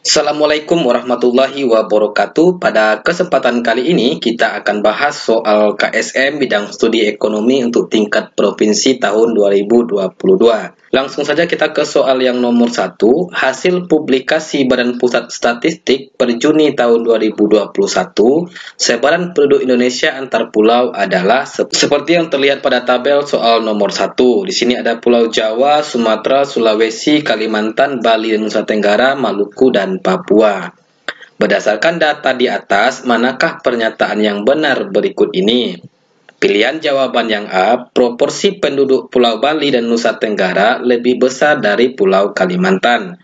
Assalamualaikum warahmatullahi wabarakatuh. Pada kesempatan kali ini kita akan bahas soal KSM bidang studi ekonomi untuk tingkat provinsi tahun 2022. Langsung saja kita ke soal yang nomor 1. Hasil publikasi Badan Pusat Statistik per Juni tahun 2021, sebaran penduduk Indonesia antar pulau adalah seperti yang terlihat pada tabel soal nomor 1. Di sini ada Pulau Jawa, Sumatera, Sulawesi, Kalimantan, Bali, dan Nusa Tenggara, Maluku, dan Papua. Berdasarkan data di atas, manakah pernyataan yang benar berikut ini? Pilihan jawaban yang A, proporsi penduduk Pulau Bali dan Nusa Tenggara lebih besar dari Pulau Kalimantan.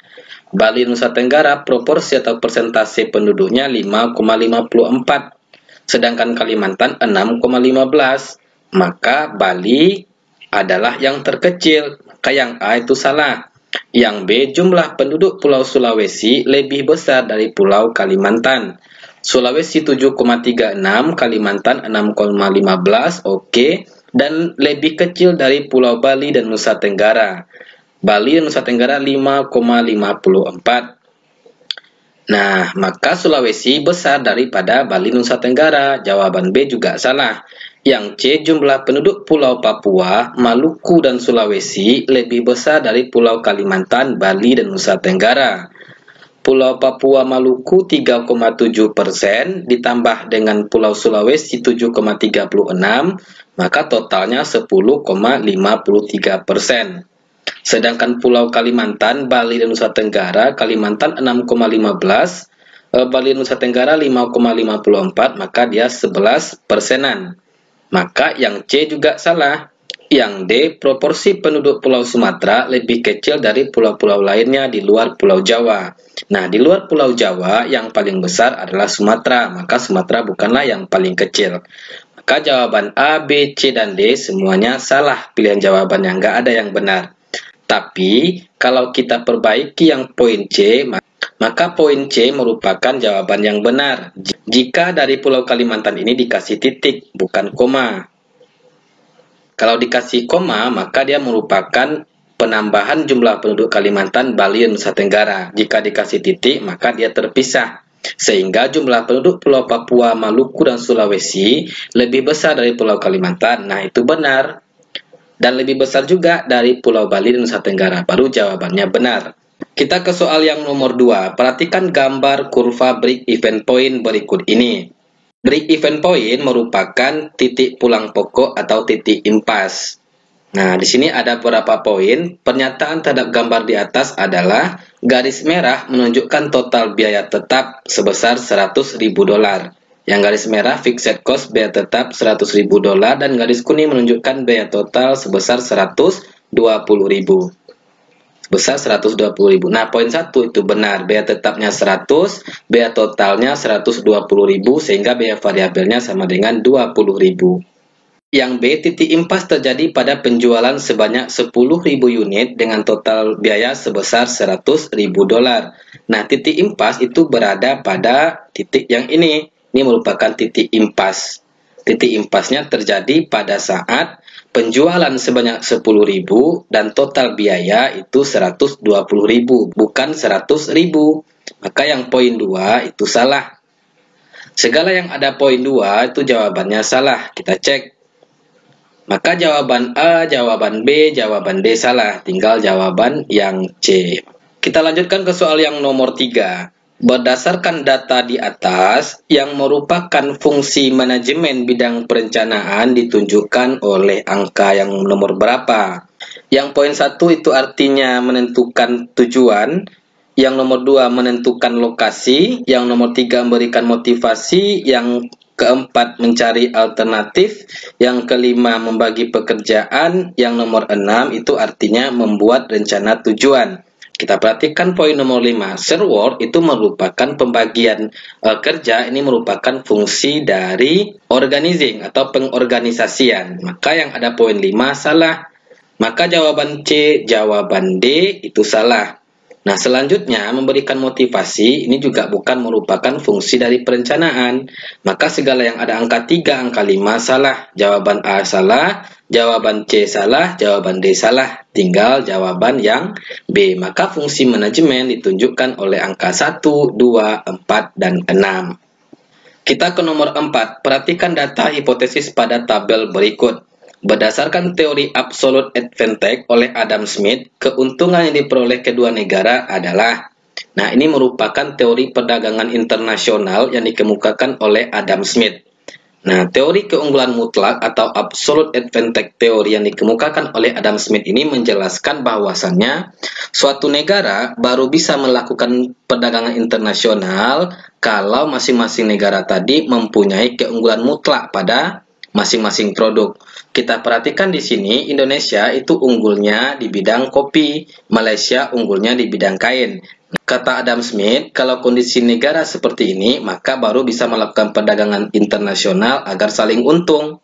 Bali dan Nusa Tenggara proporsi atau persentase penduduknya 5,54, sedangkan Kalimantan 6,15. Maka Bali adalah yang terkecil, maka yang A itu salah. Yang B, jumlah penduduk Pulau Sulawesi lebih besar dari Pulau Kalimantan. Sulawesi 7,36, Kalimantan 6,15, oke. Dan lebih kecil dari Pulau Bali dan Nusa Tenggara. Bali dan Nusa Tenggara 5,54. Nah, maka Sulawesi besar daripada Bali Nusa Tenggara. Jawaban B juga salah. Yang C, jumlah penduduk Pulau Papua, Maluku, dan Sulawesi lebih besar dari Pulau Kalimantan, Bali, dan Nusa Tenggara. Pulau Papua Maluku 3,7% ditambah dengan Pulau Sulawesi 7,36, maka totalnya 10,53%. Sedangkan Pulau Kalimantan, Bali, dan Nusa Tenggara, Kalimantan 6,15, Bali dan Nusa Tenggara 5,54, maka dia 11%-an. Maka yang C juga salah. Yang D, proporsi penduduk Pulau Sumatera lebih kecil dari pulau-pulau lainnya di luar Pulau Jawa. Nah, di luar Pulau Jawa yang paling besar adalah Sumatera, maka Sumatera bukanlah yang paling kecil. Maka jawaban A, B, C, dan D semuanya salah. Pilihan jawaban yang nggak ada yang benar. Tapi, kalau kita perbaiki yang poin C, maka poin C merupakan jawaban yang benar. Jika dari Pulau Kalimantan ini dikasih titik, bukan koma. Kalau dikasih koma, maka dia merupakan penambahan jumlah penduduk Kalimantan, Bali, dan Nusa Tenggara. Jika dikasih titik, maka dia terpisah. Sehingga jumlah penduduk Pulau Papua, Maluku, dan Sulawesi lebih besar dari Pulau Kalimantan. Nah, itu benar. Dan lebih besar juga dari Pulau Bali dan Nusa Tenggara. Baru jawabannya benar. Kita ke soal yang nomor 2. Perhatikan gambar kurva break even point berikut ini. Break even point merupakan titik pulang pokok atau titik impas. Nah, di sini ada beberapa poin. Pernyataan terhadap gambar di atas adalah garis merah menunjukkan total biaya tetap sebesar $100.000. Yang garis merah fixed cost biaya tetap $100.000 dan garis kuning menunjukkan biaya total sebesar $120.000. Sebesar $120.000. Nah, poin 1 itu benar. Biaya tetapnya 100, biaya totalnya $120.000 sehingga biaya variabelnya sama dengan $20.000. Yang B, titik impas terjadi pada penjualan sebanyak 10.000 unit dengan total biaya sebesar $100.000. Nah, titik impas itu berada pada titik yang ini. Ini merupakan titik impas. Titik impasnya terjadi pada saat penjualan sebanyak 10.000 dan total biaya itu 120.000, bukan 100.000. Maka yang poin 2 itu salah. Segala yang ada poin 2 itu jawabannya salah. Kita cek. Maka jawaban A, jawaban B, jawaban D salah. Tinggal jawaban yang C. Kita lanjutkan ke soal yang nomor 3. Berdasarkan data di atas, yang merupakan fungsi manajemen bidang perencanaan ditunjukkan oleh angka yang nomor berapa. Yang poin 1 itu artinya menentukan tujuan, yang nomor 2 menentukan lokasi, yang nomor 3 memberikan motivasi, yang keempat mencari alternatif, yang kelima membagi pekerjaan, yang nomor 6 itu artinya membuat rencana tujuan. Kita perhatikan poin nomor 5. Share work itu merupakan pembagian kerja, ini merupakan fungsi dari organizing atau pengorganisasian. Maka yang ada poin 5 salah. Maka jawaban C, jawaban D itu salah. Nah, selanjutnya memberikan motivasi ini juga bukan merupakan fungsi dari perencanaan. Maka segala yang ada angka 3, angka 5 salah. Jawaban A salah, jawaban C salah, jawaban D salah. Tinggal jawaban yang B. Maka fungsi manajemen ditunjukkan oleh angka 1, 2, 4, dan 6. Kita ke nomor 4. Perhatikan data hipotesis pada tabel berikut. Berdasarkan teori absolute advantage oleh Adam Smith, keuntungan yang diperoleh kedua negara adalah. Nah, ini merupakan teori perdagangan internasional yang dikemukakan oleh Adam Smith. Nah, teori keunggulan mutlak atau absolute advantage teori yang dikemukakan oleh Adam Smith ini menjelaskan bahwasannya suatu negara baru bisa melakukan perdagangan internasional kalau masing-masing negara tadi mempunyai keunggulan mutlak pada masing-masing produk. Kita perhatikan di sini, Indonesia itu unggulnya di bidang kopi, Malaysia unggulnya di bidang kain. Kata Adam Smith, kalau kondisi negara seperti ini, maka baru bisa melakukan perdagangan internasional agar saling untung.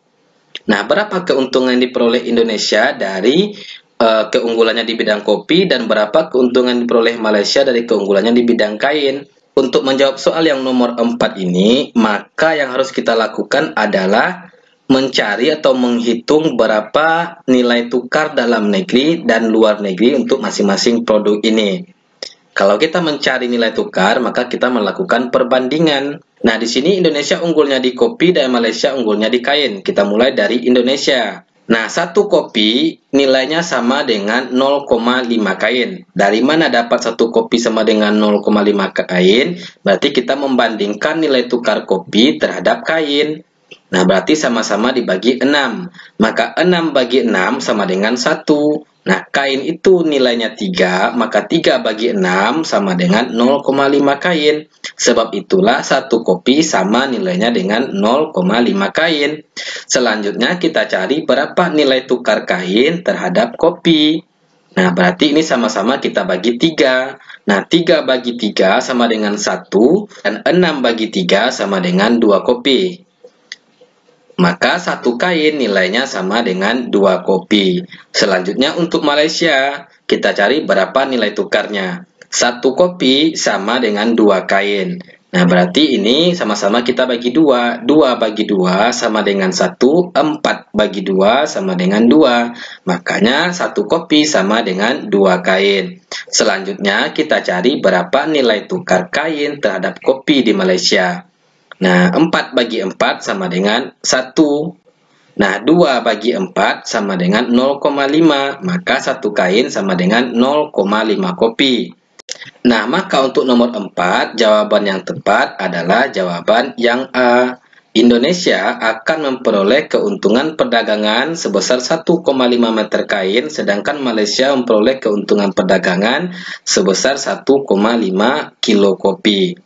Nah, berapa keuntungan yang diperoleh Indonesia dari keunggulannya di bidang kopi dan berapa keuntungan yang diperoleh Malaysia dari keunggulannya di bidang kain? Untuk menjawab soal yang nomor 4 ini, maka yang harus kita lakukan adalah mencari atau menghitung berapa nilai tukar dalam negeri dan luar negeri untuk masing-masing produk ini. Kalau kita mencari nilai tukar, maka kita melakukan perbandingan. Nah, di sini Indonesia unggulnya di kopi dan Malaysia unggulnya di kain. Kita mulai dari Indonesia. Nah, satu kopi nilainya sama dengan 0,5 kain. Dari mana dapat satu kopi sama dengan 0,5 kain? Berarti kita membandingkan nilai tukar kopi terhadap kain. Nah, berarti sama-sama dibagi 6. Maka 6 bagi 6 sama dengan 1. Nah, kain itu nilainya 3, maka 3 bagi 6 sama dengan 0,5 kain. Sebab itulah satu kopi sama nilainya dengan 0,5 kain. Selanjutnya kita cari berapa nilai tukar kain terhadap kopi. Nah, berarti ini sama-sama kita bagi 3. Nah, 3 bagi 3 sama dengan 1, dan 6 bagi 3 sama dengan 2 kopi. Maka satu kain nilainya sama dengan 2 kopi. Selanjutnya untuk Malaysia, kita cari berapa nilai tukarnya. Satu kopi sama dengan 2 kain. Nah, berarti ini sama-sama kita bagi 2. 2 bagi 2 sama dengan 1. 4 bagi 2 sama dengan 2. Makanya satu kopi sama dengan 2 kain. Selanjutnya kita cari berapa nilai tukar kain terhadap kopi di Malaysia. Nah, 4 bagi 4 sama dengan 1. Nah, 2 bagi 4 sama dengan 0,5. Maka satu kain sama dengan 0,5 kopi. Nah, maka untuk nomor 4, jawaban yang tepat adalah jawaban yang A. Indonesia akan memperoleh keuntungan perdagangan sebesar 1,5 meter kain, sedangkan Malaysia memperoleh keuntungan perdagangan sebesar 1,5 kilo kopi.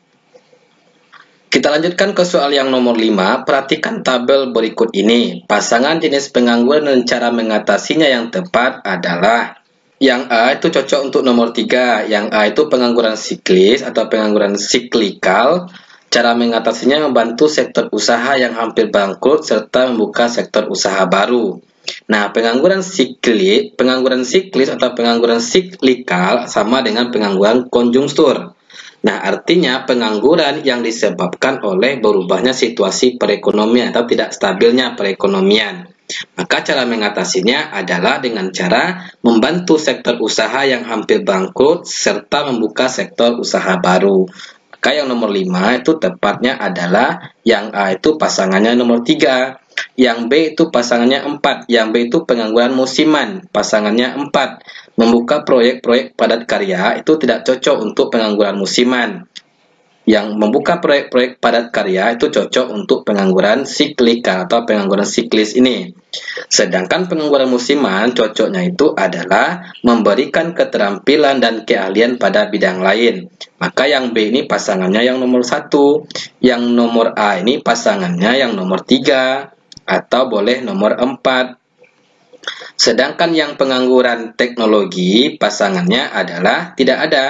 Kita lanjutkan ke soal yang nomor 5. Perhatikan tabel berikut ini. Pasangan jenis pengangguran dan cara mengatasinya yang tepat adalah yang A itu cocok untuk nomor 3. Yang A itu pengangguran siklis atau pengangguran siklikal. Cara mengatasinya membantu sektor usaha yang hampir bangkrut serta membuka sektor usaha baru. Nah, pengangguran siklis atau pengangguran siklikal sama dengan pengangguran konjunktur. Nah, artinya pengangguran yang disebabkan oleh berubahnya situasi perekonomian atau tidak stabilnya perekonomian. Maka cara mengatasinya adalah dengan cara membantu sektor usaha yang hampir bangkrut serta membuka sektor usaha baru. Maka yang nomor 5 itu tepatnya adalah yang A itu pasangannya nomor 3. Yang B itu pasangannya 4. Yang B itu pengangguran musiman, pasangannya 4. Membuka proyek-proyek padat karya itu tidak cocok untuk pengangguran musiman. Yang membuka proyek-proyek padat karya itu cocok untuk pengangguran siklikal atau pengangguran siklis ini. Sedangkan pengangguran musiman cocoknya itu adalah memberikan keterampilan dan keahlian pada bidang lain. Maka yang B ini pasangannya yang nomor 1. Yang nomor A ini pasangannya yang nomor 3. Atau boleh nomor 4. Sedangkan yang pengangguran teknologi pasangannya adalah tidak ada.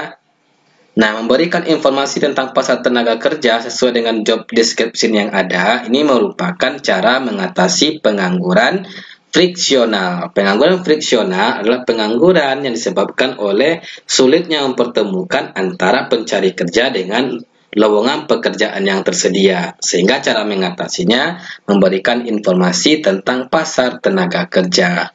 Nah, memberikan informasi tentang pasar tenaga kerja sesuai dengan job description yang ada, ini merupakan cara mengatasi pengangguran friksional. Pengangguran friksional adalah pengangguran yang disebabkan oleh sulitnya mempertemukan antara pencari kerja dengan lowongan pekerjaan yang tersedia, sehingga cara mengatasinya memberikan informasi tentang pasar tenaga kerja.